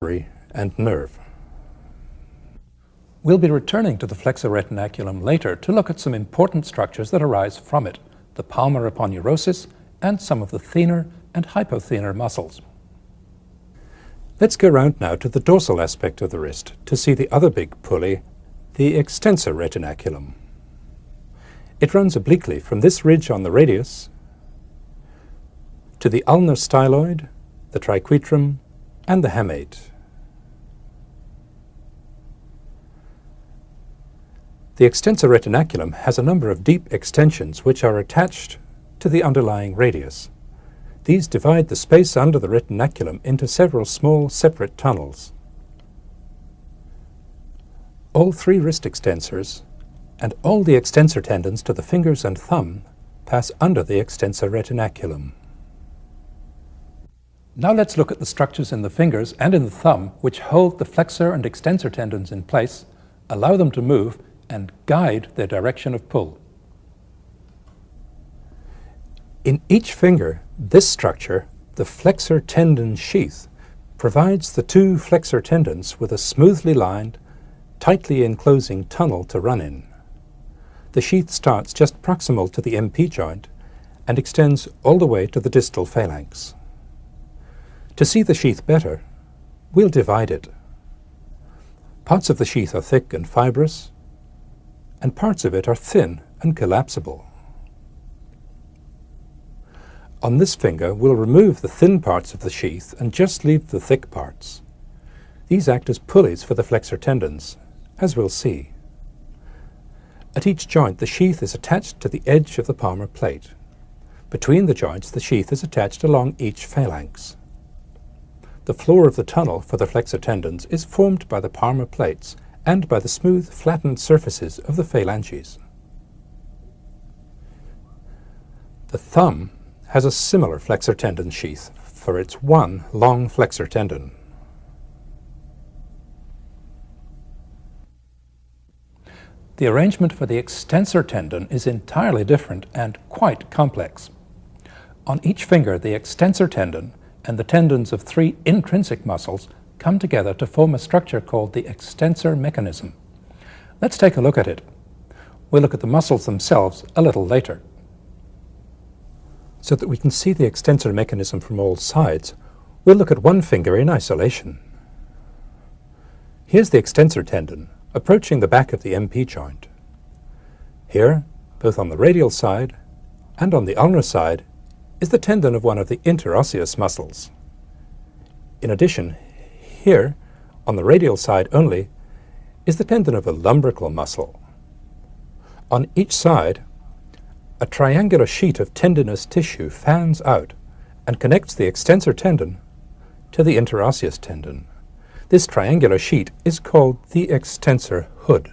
and nerve. We'll be returning to the flexor retinaculum later to look at some important structures that arise from it, the palmar aponeurosis and some of the thenar and hypothenar muscles. Let's go round now to the dorsal aspect of the wrist to see the other big pulley, the extensor retinaculum. It runs obliquely from this ridge on the radius to the ulnar styloid, the triquetrum, and the hamate. The extensor retinaculum has a number of deep extensions which are attached to the underlying radius. These divide the space under the retinaculum into several small separate tunnels. All three wrist extensors and all the extensor tendons to the fingers and thumb pass under the extensor retinaculum. Now let's look at the structures in the fingers and in the thumb which hold the flexor and extensor tendons in place, allow them to move, and guide their direction of pull. In each finger, this structure, the flexor tendon sheath, provides the two flexor tendons with a smoothly lined, tightly enclosing tunnel to run in. The sheath starts just proximal to the MP joint and extends all the way to the distal phalanx. To see the sheath better, we'll divide it. Parts of the sheath are thick and fibrous, and parts of it are thin and collapsible. On this finger, we'll remove the thin parts of the sheath and just leave the thick parts. These act as pulleys for the flexor tendons, as we'll see. At each joint, the sheath is attached to the edge of the palmar plate. Between the joints, the sheath is attached along each phalanx. The floor of the tunnel for the flexor tendons is formed by the palmar plates and by the smooth, flattened surfaces of the phalanges. The thumb has a similar flexor tendon sheath for its one long flexor tendon. The arrangement for the extensor tendon is entirely different and quite complex. On each finger, the extensor tendon and the tendons of three intrinsic muscles come together to form a structure called the extensor mechanism. Let's take a look at it. We'll look at the muscles themselves a little later. So that we can see the extensor mechanism from all sides, we'll look at one finger in isolation. Here's the extensor tendon approaching the back of the MP joint. Here, both on the radial side and on the ulnar side, is the tendon of one of the interosseous muscles. In addition, here, on the radial side only, is the tendon of a lumbrical muscle. On each side, a triangular sheet of tendinous tissue fans out and connects the extensor tendon to the interosseous tendon. This triangular sheet is called the extensor hood.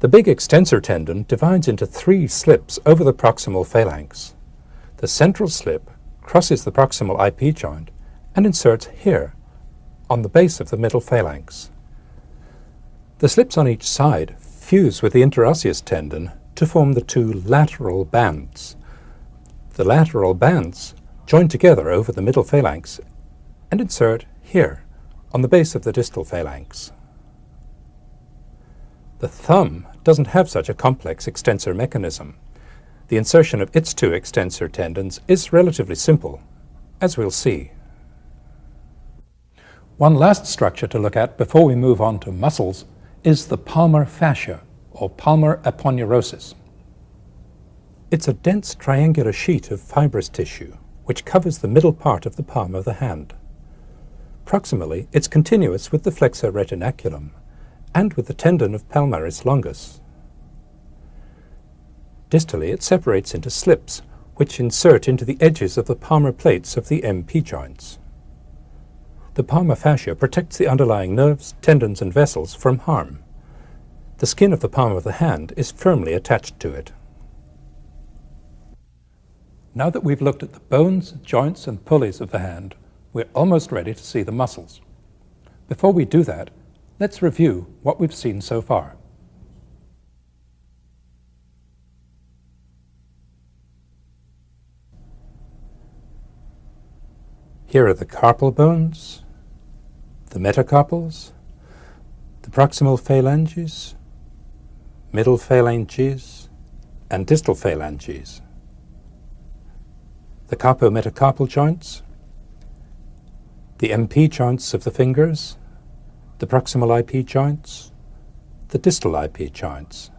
The big extensor tendon divides into three slips over the proximal phalanx. The central slip crosses the proximal IP joint and inserts here, on the base of the middle phalanx. The slips on each side fuse with the interosseous tendon to form the two lateral bands. The lateral bands join together over the middle phalanx and insert here, on the base of the distal phalanx. The thumb doesn't have such a complex extensor mechanism. The insertion of its two extensor tendons is relatively simple, as we'll see. One last structure to look at before we move on to muscles is the palmar fascia, or palmar aponeurosis. It's a dense triangular sheet of fibrous tissue which covers the middle part of the palm of the hand. Proximally, it's continuous with the flexor retinaculum and with the tendon of palmaris longus. Distally, it separates into slips which insert into the edges of the palmar plates of the MP joints. The palmar fascia protects the underlying nerves, tendons, and vessels from harm. The skin of the palm of the hand is firmly attached to it. Now that we've looked at the bones, joints, and pulleys of the hand, we're almost ready to see the muscles. Before we do that, let's review what we've seen so far. Here are the carpal bones, the metacarpals, the proximal phalanges, middle phalanges, and distal phalanges, the carpometacarpal joints, the MP joints of the fingers, the proximal IP joints, the distal IP joints.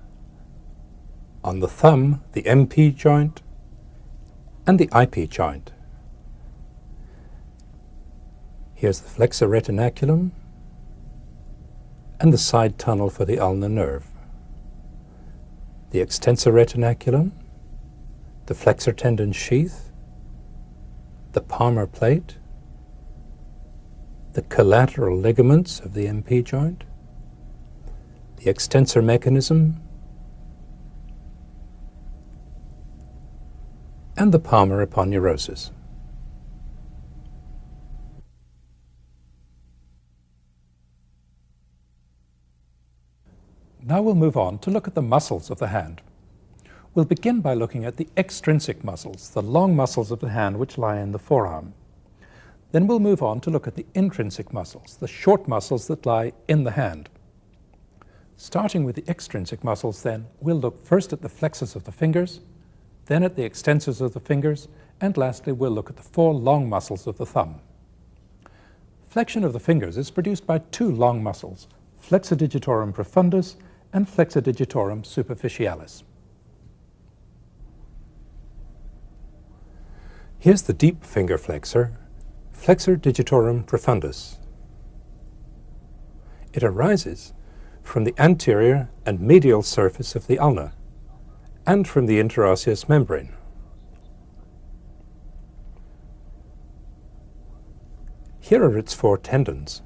On the thumb, the MP joint and the IP joint. Here's the flexor retinaculum and the side tunnel for the ulnar nerve. The extensor retinaculum, the flexor tendon sheath, the palmar plate, the collateral ligaments of the MP joint, the extensor mechanism, and the palmar aponeurosis. Now we'll move on to look at the muscles of the hand. We'll begin by looking at the extrinsic muscles, the long muscles of the hand which lie in the forearm. Then we'll move on to look at the intrinsic muscles, the short muscles that lie in the hand. Starting with the extrinsic muscles then, we'll look first at the flexors of the fingers, then at the extensors of the fingers, and lastly we'll look at the four long muscles of the thumb. Flexion of the fingers is produced by two long muscles, flexor digitorum profundus and flexor digitorum superficialis. Here's the deep finger flexor, flexor digitorum profundus. It arises from the anterior and medial surface of the ulna and from the interosseous membrane. Here are its four tendons,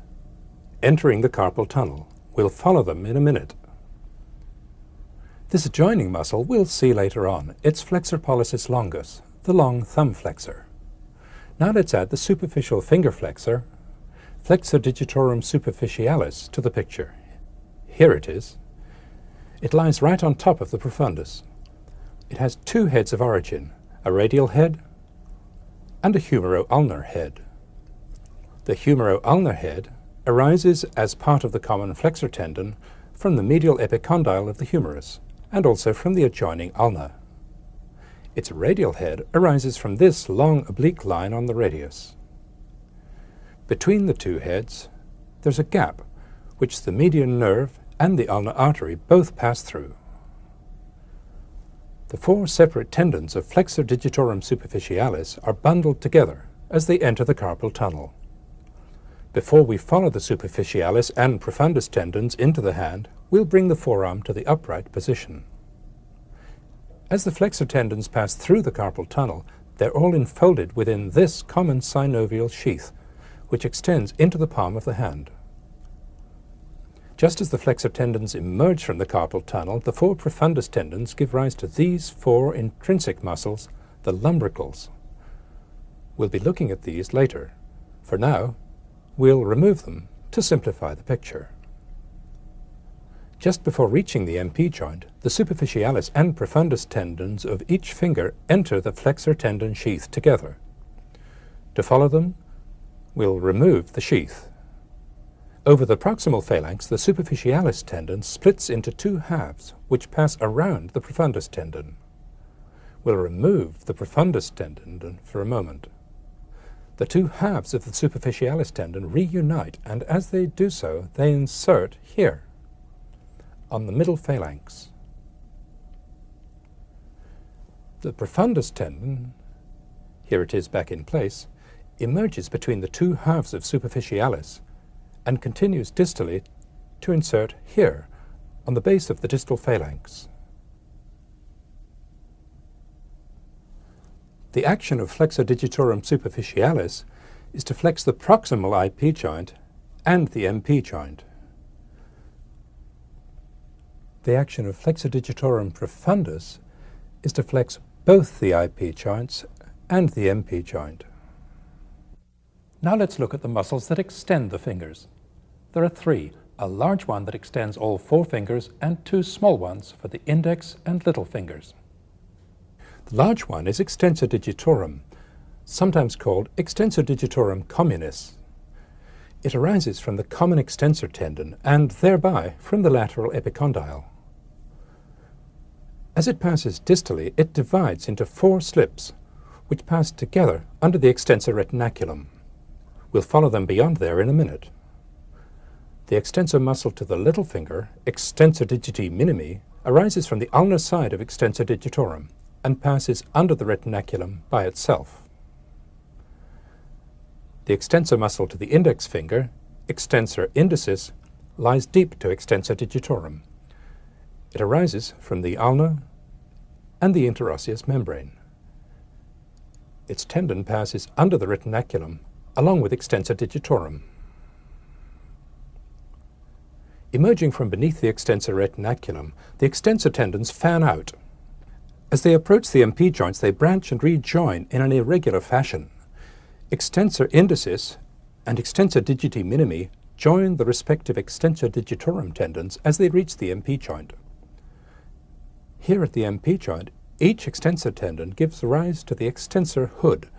entering the carpal tunnel. We'll follow them in a minute. This adjoining muscle we'll see later on. It's flexor pollicis longus, the long thumb flexor. Now let's add the superficial finger flexor, flexor digitorum superficialis, to the picture. Here it is. It lies right on top of the profundus. It has two heads of origin, a radial head and a humero-ulnar head. The humero-ulnar head arises as part of the common flexor tendon from the medial epicondyle of the humerus and also from the adjoining ulna. Its radial head arises from this long oblique line on the radius. Between the two heads, there's a gap which the median nerve and the ulnar artery both pass through. The four separate tendons of flexor digitorum superficialis are bundled together as they enter the carpal tunnel. Before we follow the superficialis and profundus tendons into the hand, we'll bring the forearm to the upright position. As the flexor tendons pass through the carpal tunnel, they're all enfolded within this common synovial sheath, which extends into the palm of the hand. Just as the flexor tendons emerge from the carpal tunnel, the four profundus tendons give rise to these four intrinsic muscles, the lumbricals. We'll be looking at these later. For now, we'll remove them to simplify the picture. Just before reaching the MP joint, the superficialis and profundus tendons of each finger enter the flexor tendon sheath together. To follow them, we'll remove the sheath. Over the proximal phalanx, the superficialis tendon splits into two halves, which pass around the profundus tendon. We'll remove the profundus tendon for a moment. The two halves of the superficialis tendon reunite, and as they do so, they insert here, on the middle phalanx. The profundus tendon, here it is back in place, emerges between the two halves of superficialis and continues distally to insert here, on the base of the distal phalanx. The action of flexor digitorum superficialis is to flex the proximal IP joint and the MP joint. The action of flexor digitorum profundus is to flex both the IP joints and the MP joint. Now let's look at the muscles that extend the fingers. There are three, a large one that extends all four fingers and two small ones for the index and little fingers. The large one is extensor digitorum, sometimes called extensor digitorum communis. It arises from the common extensor tendon and thereby from the lateral epicondyle. As it passes distally, it divides into 4 slips, which pass together under the extensor retinaculum. We'll follow them beyond there in a minute. The extensor muscle to the little finger, extensor digiti minimi, arises from the ulnar side of extensor digitorum and passes under the retinaculum by itself. The extensor muscle to the index finger, extensor indicis, lies deep to extensor digitorum. It arises from the ulna and the interosseous membrane. Its tendon passes under the retinaculum along with extensor digitorum. Emerging from beneath the extensor retinaculum, the extensor tendons fan out. As they approach the MP joints, they branch and rejoin in an irregular fashion. Extensor indicis and extensor digiti minimi join the respective extensor digitorum tendons as they reach the MP joint. Here at the MP joint, each extensor tendon gives rise to the extensor hood,